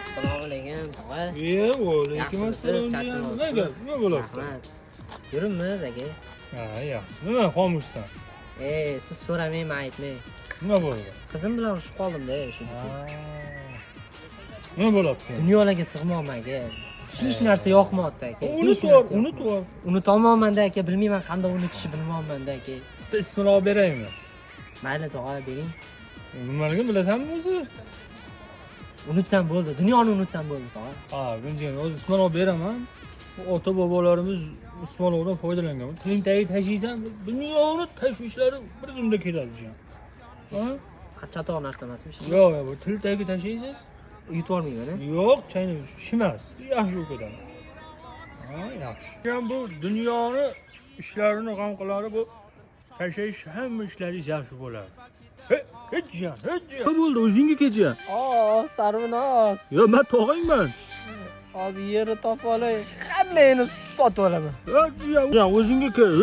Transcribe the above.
Assalomu alaykum, tog'a. Alaykum Yaxshimisiz? assalom. Charchamoqsiz? Nima bo'lyapti? Rahmat. Yuribmiz, aka. Ha, yaxshi. Nima xomushsan? Siz so'ramang, men aytmay. Nima bo'ldi? Qizim bilan urushib qoldim-da, shunisi. Nima bo'lyapti? Dunyolarga sig'moqman, aka. Hech narsa yoqmayapti, aka. Unutib. Unutolmayman-da, aka. Bilmayman qanday unutishni bilmayman-da, aka. Ismini olib beraymi? Mayli, tog'a, bering. Nimaligini bilasanmi o'zi? Unutsam bo'ldi. Dunyoni unutsam bo'ldi, tog'a. Ha, bunjani o'zi ismini olib beraman. Bu ota bobolarimiz Usmonovdan foydalangan. Tilingdagi tashiysan, dunyoni tashvishlari bir zumda keladi jon. Ha? Qachatoq narsa emasmi? Yo'q, bu tilingdagi tashiysiz. Yutib olmayman-a? Yo'q, chaynab ishmas. Yaxshi o'qitadi. Ha, yaxshi. Ham bu dunyoni ishlarini g'am qiladi bu. Tashayish hamma ishlaringiz yaxshi bo'ladi. Hech. Nima bo'ldi o'zingga kecha? Sarvinoz. Yo, men tog'angman. Hozir yerni topib olay. Hammani sotib olaman. Hech o'zingga kel.